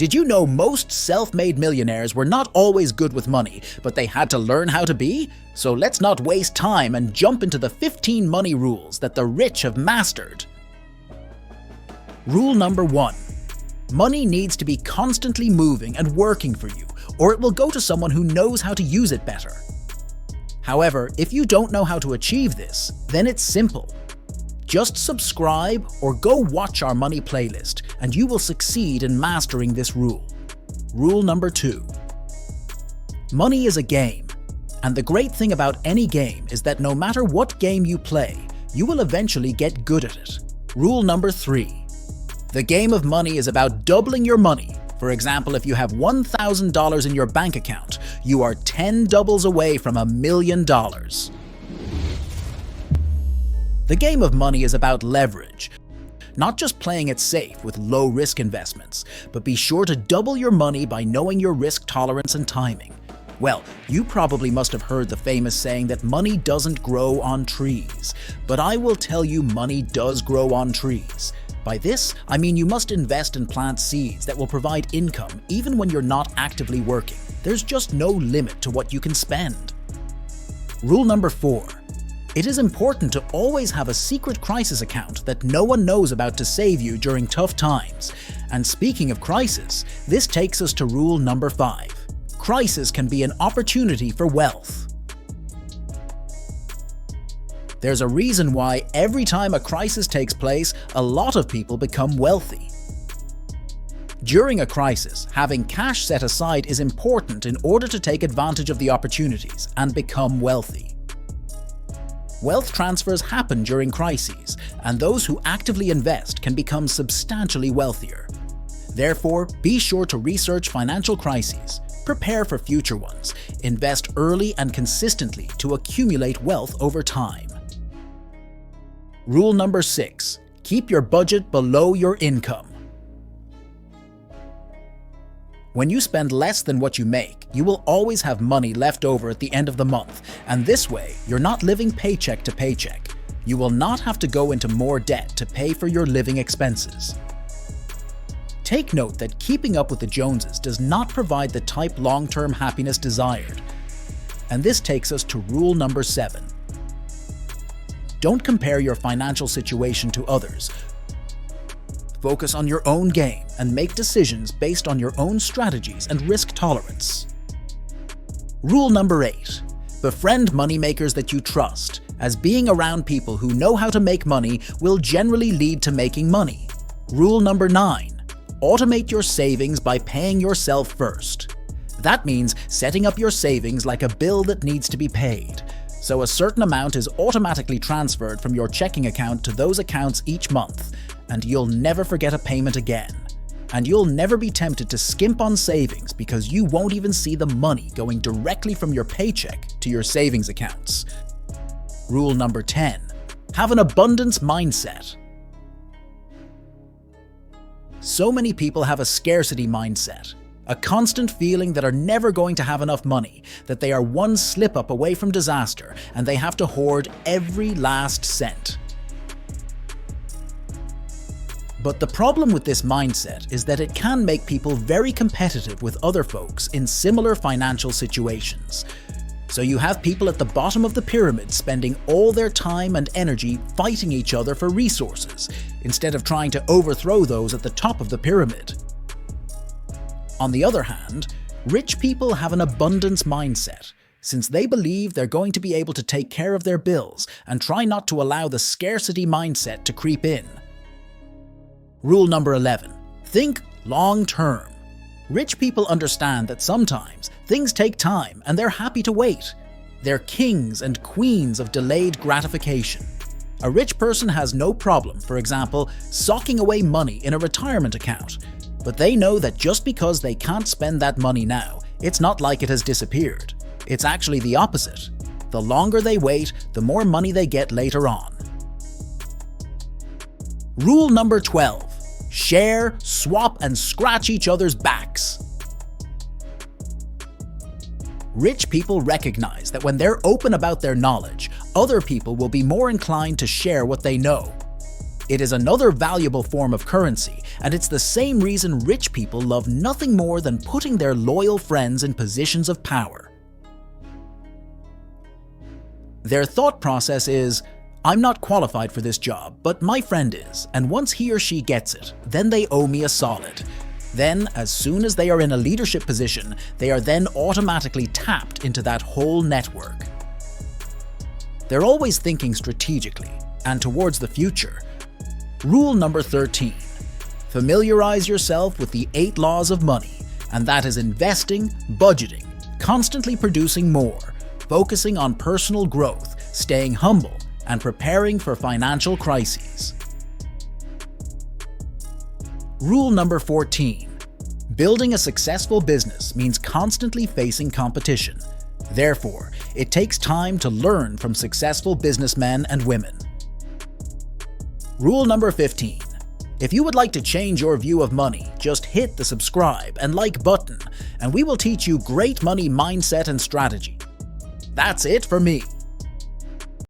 Did you know most self-made millionaires were not always good with money, but they had to learn how to be? So let's not waste time and jump into the 15 money rules that the rich have mastered. Rule number 1. Money needs to be constantly moving and working for you, or it will go to someone who knows how to use it better. However, if you don't know how to achieve this, then it's simple. Just subscribe or go watch our money playlist and you will succeed in mastering this rule. Rule number 2. Money is a game, and the great thing about any game is that no matter what game you play, you will eventually get good at it. Rule number 3. The game of money is about doubling your money. For example, if you have $1,000 in your bank account, you are 10 doubles away from $1 million. The game of money is about leverage, not just playing it safe with low-risk investments, but be sure to double your money by knowing your risk tolerance and timing. Well, you probably must have heard the famous saying that money doesn't grow on trees, but I will tell you money does grow on trees. By this, I mean you must invest and plant seeds that will provide income even when you're not actively working. There's just no limit to what you can spend. Rule number 4. It is important to always have a secret crisis account that no one knows about to save you during tough times. And speaking of crisis, this takes us to rule number 5. Crisis can be an opportunity for wealth. There's a reason why every time a crisis takes place, a lot of people become wealthy. During a crisis, having cash set aside is important in order to take advantage of the opportunities and become wealthy. Wealth transfers happen during crises, and those who actively invest can become substantially wealthier. Therefore, be sure to research financial crises, prepare for future ones, invest early and consistently to accumulate wealth over time. Rule number 6. Keep your budget below your income. When you spend less than what you make, you will always have money left over at the end of the month, and this way, you're not living paycheck to paycheck. You will not have to go into more debt to pay for your living expenses. Take note that keeping up with the Joneses does not provide the type long-term happiness desired. And this takes us to rule number 7. Don't compare your financial situation to others. Focus on your own game and make decisions based on your own strategies and risk tolerance. Rule number 8. Befriend moneymakers that you trust, as being around people who know how to make money will generally lead to making money. Rule number 9. Automate your savings by paying yourself first. That means setting up your savings like a bill that needs to be paid. So a certain amount is automatically transferred from your checking account to those accounts each month, and you'll never forget a payment again. And you'll never be tempted to skimp on savings because you won't even see the money going directly from your paycheck to your savings accounts. Rule number 10. Have an abundance mindset. So many people have a scarcity mindset, a constant feeling that are never going to have enough money, that they are one slip-up away from disaster, and they have to hoard every last cent. But the problem with this mindset is that it can make people very competitive with other folks in similar financial situations. So you have people at the bottom of the pyramid spending all their time and energy fighting each other for resources, instead of trying to overthrow those at the top of the pyramid. On the other hand, rich people have an abundance mindset, since they believe they're going to be able to take care of their bills and try not to allow the scarcity mindset to creep in. Rule number 11. Think long-term. Rich people understand that sometimes things take time and they're happy to wait. They're kings and queens of delayed gratification. A rich person has no problem, for example, socking away money in a retirement account. But they know that just because they can't spend that money now, it's not like it has disappeared. It's actually the opposite. The longer they wait, the more money they get later on. Rule number 12. Share, swap, and scratch each other's backs. Rich people recognize that when they're open about their knowledge, other people will be more inclined to share what they know. It is another valuable form of currency, and it's the same reason rich people love nothing more than putting their loyal friends in positions of power. Their thought process is, I'm not qualified for this job, but my friend is, and once he or she gets it, then they owe me a solid. Then, as soon as they are in a leadership position, they are then automatically tapped into that whole network. They're always thinking strategically and towards the future. Rule number 13. Familiarize yourself with the 8 laws of money, and that is investing, budgeting, constantly producing more, focusing on personal growth, staying humble, and preparing for financial crises. Rule number 14. Building a successful business means constantly facing competition. Therefore, it takes time to learn from successful businessmen and women. Rule number 15. If you would like to change your view of money, just hit the subscribe and like button, and we will teach you great money mindset and strategy. That's it for me.